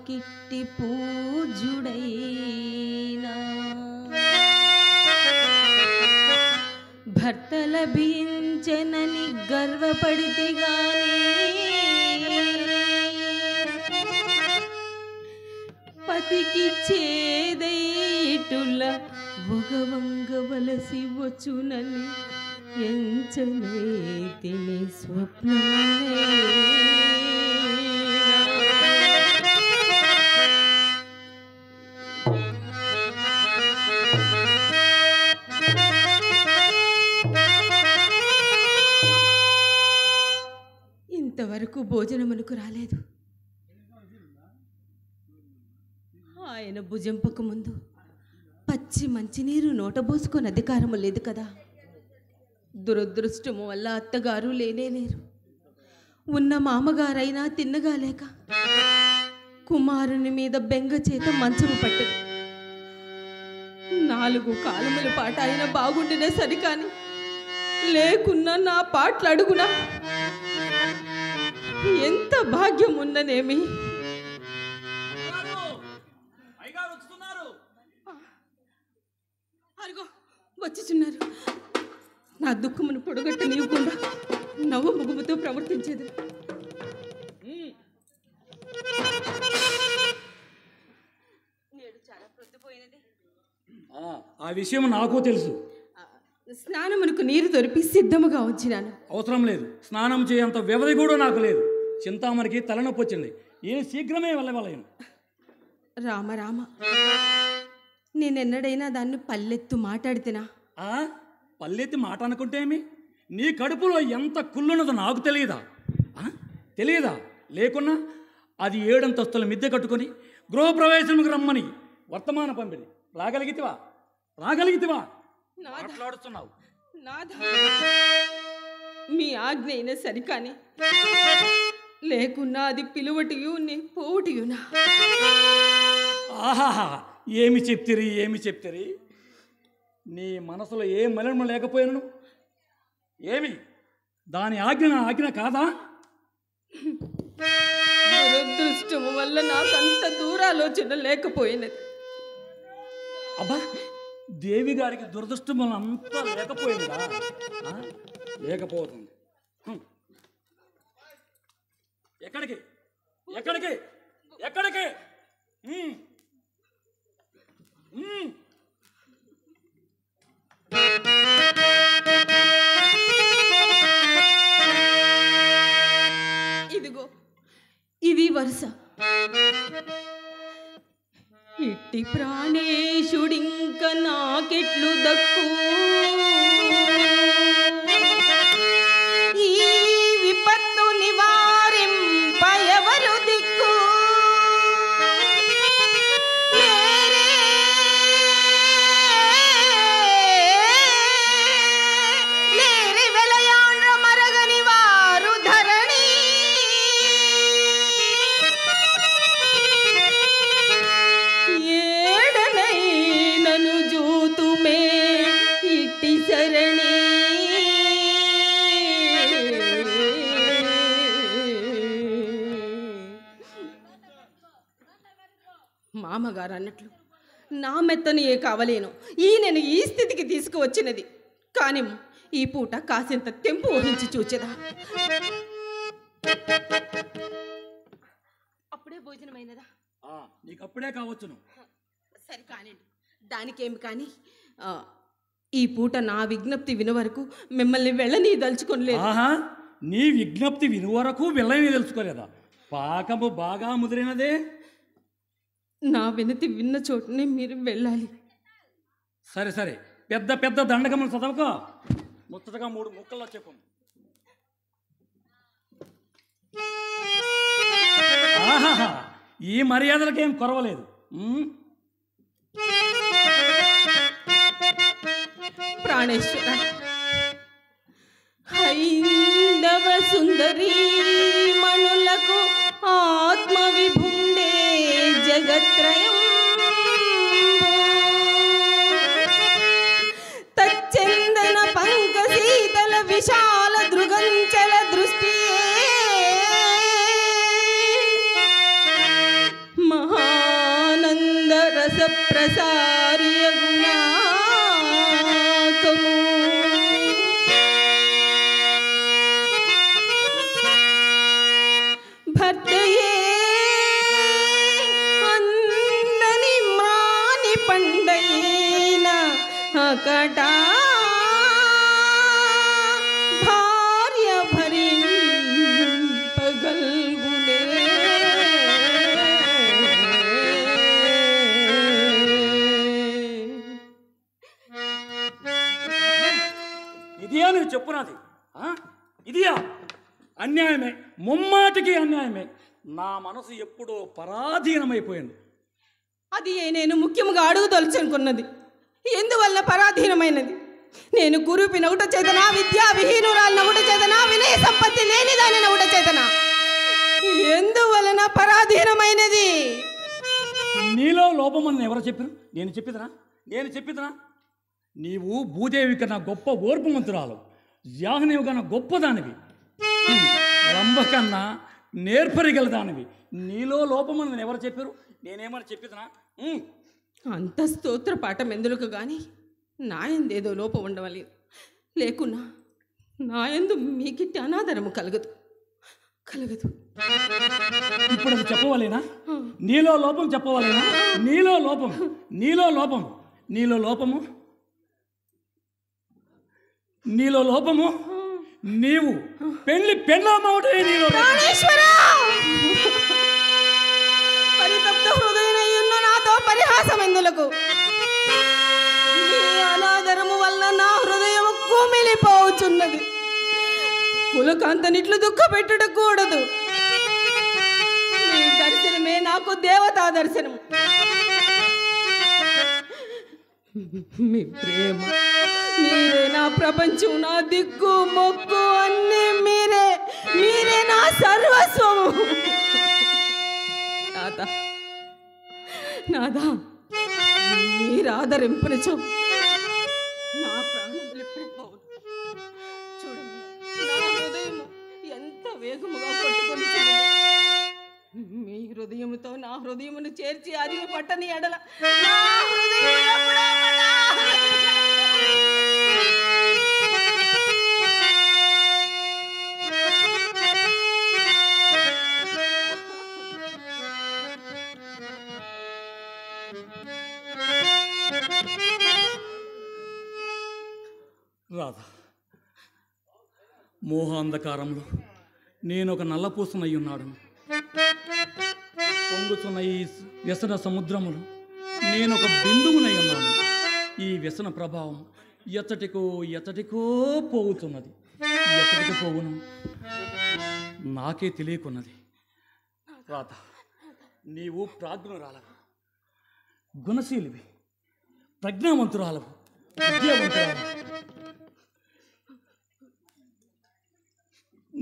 నాకిట్టి పూజుడైనా భర్త లభించెనని గర్వపడితి గాని పతికి చేదైటుల ఒగవంగవలసి వచ్చునని ఎంచనైతిని స్వప్నమే. ఇంతవరకు భోజనమునకు రాలేదు. ఆయన భుజంపకు ముందు పచ్చి మంచినీరు నోటబోసుకొని అధికారము లేదు కదా. దురదృష్టము వల్ల అత్తగారు లేనేలేరు. ఉన్న మామగారైనా తిన్నగా లేక కుమారుని మీద బెంగ చేత మంచము పట్టదు. 4 కాలముల పాట ఆయన బాగుండిన సరికాని లేకున్నా నా పాటలు అడుగునా ఎంత భాగ్యం ఉన్ననేమి. అరుగో వచ్చిచున్నారు. నా దుఃఖమును పొడగట్ట నీవకుండా నవ్వు ముగుముతో ప్రవర్తించేది. నేడు చాలా ప్రొద్దుపోయినది. ఆ విషయం నాకు తెలుసు. స్నానమునకు నీరు దొరికి సిద్ధముగా ఉంచినాను. అవసరం లేదు. స్నానం చేయంత వ్యవధి కూడా నాకు లేదు. చింతామణికి తలనొప్పి వచ్చింది. నేను శీఘ్రమే వెళ్ళవలేను. రామ రామ, నేనెన్నడైనా దాన్ని పల్లెత్తు మాట్లాడితేనా? పల్లెత్తి మాట అనుకుంటే ఏమి? నీ కడుపులో ఎంత కుళ్ళున్నదో నాకు తెలియదా? తెలియదా? లేకున్నా అది 7 అంతస్తుల మిద్దె కట్టుకొని గృహప్రవేశంకు రమ్మని వర్తమాన పంపిణీ. రాగలిగితివా? మాట్లాడుతున్నావు. మీ ఆజ్ఞ అయినా సరికాని లేకున్నా అది పిలువటియు నీ పోవటియునా? ఆహాహా, ఏమి చెప్తిరి? నీ మనసులో ఏ మలినము లేకపోయినను ఏమి దాని ఆజ్ఞ నా ఆజ్ఞ కాదా? దురదృష్టము వల్ల నాకంత దూరాలోచన లేకపోయినది. అబ్బా, దేవి గారికి దురదృష్టం వల్ల అంతా లేకపోయిందా? లేకపోతుంది. ఎక్కడికి? ఇదిగో ఇది వరుస. ఇట్టి ప్రాణేశుడింక నాకెట్లు దక్కు? ఈ విపత్తు నివారింపయవరు దిక్కు? లేరి వెలయాండ్ర మరగని వారు ధరణి. ఏడనైనను జూతుమే ఇట్టి సరణి. మామగారు అన్నట్లు నా మెత్తని ఏ కావలేను. నేను ఈ స్థితికి తీసుకువచ్చినది. కానీ ఈ పూట కాసింత తెంపు ఊహించి చూచెదా. అప్పుడే భోజనమైనదా? నీకు అప్పుడే కావచ్చును. సరే కానివ్వండి, దానికేమి కానీ ఈ పూట నా విజ్ఞప్తి విన వరకు మిమ్మల్ని వెళ్ళని దలుచుకోలేదు. నీ విజ్ఞప్తి విను వరకు వెళ్ళని తెలుసుకోలేదా? పాకము బాగా ముదిరినదే. నా వినతి విన్న చోటనే మీరు వెళ్ళాలి. సరే, పెద్ద దండకములు చదవక ముచ్చటగా 3 ముక్కల్లో చెప్పు. ఈ మర్యాదలకేం కొరవలేదు. ప్రాణేశ్వర, హైందవ సుందరీ మణులకు ఆత్మ విభుండే జగత్రయం తచ్చందన పంక శీతల విశాల దృగంచల దృష్టి మా చెప్పు నాది. ఇదియా అన్యాయమే, ముమ్మాటికి అన్యాయమే. నా మనసు ఎప్పుడో పరాధీనమైపోయింది. అది నేను ముఖ్యంగా అడుగుదలుచుకున్నది. ఎందువల్ల పరాధీనమైనది? నేను కురూపిన ఒకట చేతనా, విద్యా విహీనురాలిన ఒకట చేతనా, వినయ సంపత్తి లేనిదానిన ఒకట చేతనా? ఎందువలన పరాధీనమైనది? నీలో లోపమని ఎవరు చెప్పారు? నేను చెప్పిదనా? నీవు భూదేవి కన్నా గొప్ప ఓర్పుమంతురాలు, యాహ్నేవి కన్నా గొప్పదానివి, రంభ కన్నా నేర్పరిగలదానివి. నీలో లోపమని ఎవరు చెప్పారు? నేనేమని చెప్పిదనా? అంత స్తోత్ర పాఠం ఎందులకు గాని నాయందేదో లోపం ఉండవలేదు. లేకున్నా నాయందు మీకిట్టి అనాదరము కలగదు. ఇప్పుడు అది చెప్పవాలేనా? నీలో లోపం చెప్పవాలేనా? నీలో లోపము నీవు పెళ్ళామవుటే. నీలో పరితప్త హృదయనయ్యున్న నాతో పరిహాసం ఎందులకు? నీ అనాదరము వల్ల నా హృదయం కుమిలిపోవచ్చున్నది. కులకాంతనిట్లు దుఃఖ పెట్టుటకూడదు. నీ దర్శనమే నాకు దేవతా దర్శనం. మీ ప్రేమ మీరే నా ప్రపంచం, నా దిక్కు మొక్కు అన్నీ మీరే నా సర్వస్వము. నాదా మీరాదరింపనిచో నా ప్రాణములు ఎప్పుడైపోవు. చూడండి, నా హృదయం ఎంత వేగముగా కొట్టుకొని మీ హృదయముతో నా హృదయమును చేర్చి అదిమి పట్టని ఎడల నా హృదయం ఎప్పుడో రాధా, మోహాంధకారంలో నేనొక నల్లపూసనై ఉన్నాడు. పొంగుతున్న ఈ వ్యసన సముద్రములో నేనొక బిందువునై ఉన్నాను. ఈ వ్యసన ప్రభావం ఎతటికో పోవుతున్నది. ఎతటికి పోవును నాకే తెలియకున్నది. రాధ, నీవు ప్రాజ్ఞురాలవు, గుణశీలివి, ప్రజ్ఞావంతురాలవు, విద్యావంతురాలవు.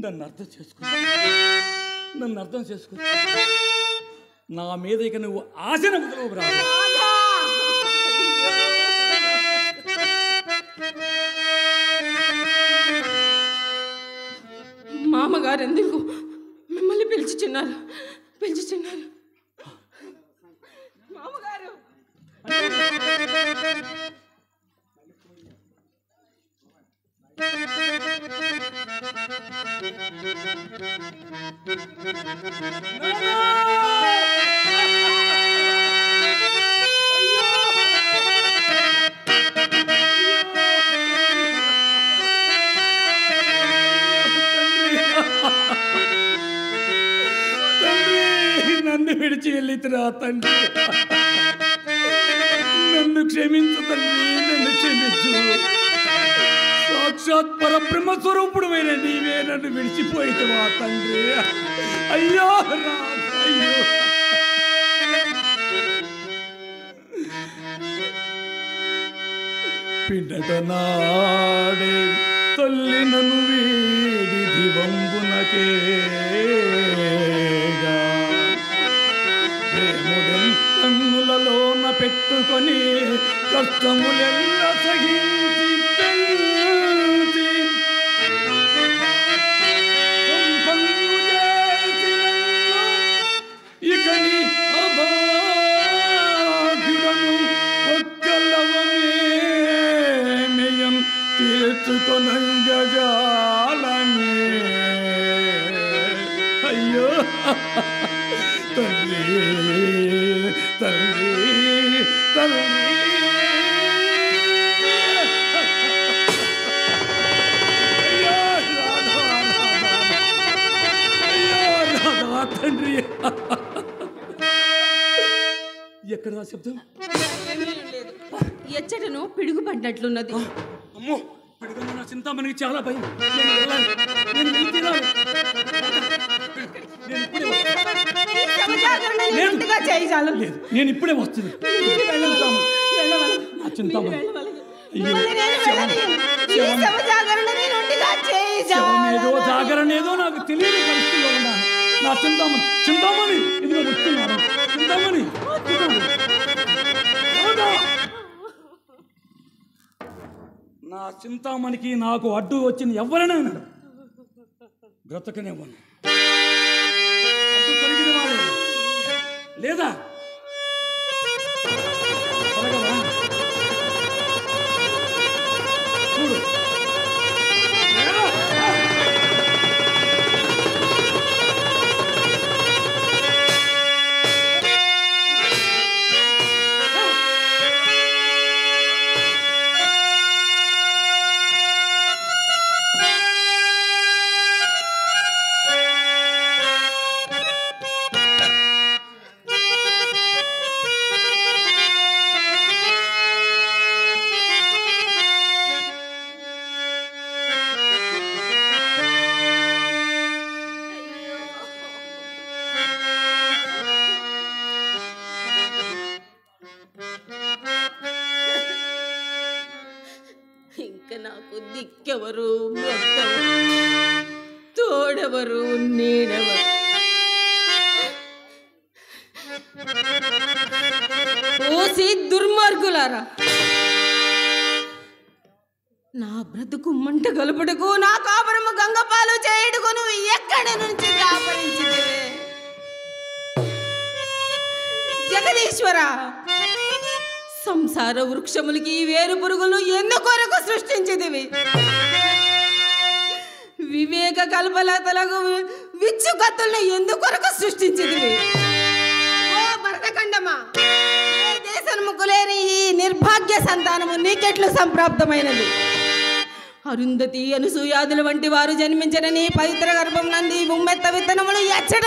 నన్ను అర్థం చేసుకో. నా మీద ఇక నువ్వు ఆశన వదలవు రాదు. మామగారు ఎందుకు మిమ్మల్ని పిలిచిచున్నారు? మామగారు, నన్ను విడిచి వెళ్ళితురా తండ్రి. నన్ను క్షమించు తండ్రి, నన్ను క్షమించు. సాక్షాత్ పరబ్రహ్మ స్వరూపుడు అయిన నీవే నన్ను విడిచిపోయితువా తండ్రి. అయ్యో అయ్యో, పిన్నట నాడే తల్లి నన్ను వీడి దివంబునకేగా ప్రేముడెన్ కన్నులలోన పెట్టుకొని కష్టములెల్ల సహించి పెంచి ఇక నీ అభాగ్యుడను ఒక్కలవమేమయం తీర్చుకొనంగజాలమే. అయ్యో తల్లి తల్లి తల్లి, తండ్రి. ఎక్కడ శబ్దం? ఎచ్చటను పిడుగు పడ్డట్లున్నది. అమ్మో, పిడుగు చింతామణికి చాలా భయం. నేను వెళ్ళాలి. నేను వెళ్ళి తీరాలి. నేను ఇప్పుడే లేదు, నేను ఇప్పుడే వస్తుంది. నా చింతామణి ఏదో జాగరణ ఏదో నాకు తెలియని పరిస్థితుల్లో ఉన్నాను. నా చింతామణి చింతామణి ఇదిగో వస్తున్నాడు. చింతామణి నా చింతామణికి నాకు అడ్డు వచ్చిన ఎవరైనా బ్రతకనివ్వను. అడ్డు తొలగిన వాడు లేదా చూడు. ఇంక నాకు దిక్కెవరు, మొక్కవరు, తోడెవరు, నీడెవరు. ఓసి దుర్మార్గులారా, నా బ్రతుకు మంట గలుపుటకు, నా కాపురము గంగపాలు చేయుటకు నువ్వు ఎక్కడి నుంచి దాపరించితివే? జగదీశ్వర, సంసార వృక్షములకి వేరు పురుగులు ఎందుకొరకు సృష్టించితివి? వివేక కల్పలతలకు విచ్చు కత్తులను ఎందుకొరకు సృష్టించితివి? ఓ భరతఖండమా, ఏ దేశముకు లేని ఈ నిర్భాగ్య సంతానము నీకెట్లు సంప్రాప్తమైనది? అరుంధతి, అనసూయాదుల వంటి వారు జన్మించిన నీ పవిత్ర గర్భం నంది ఉమ్మెత్త విత్తనములు ఎచ్చట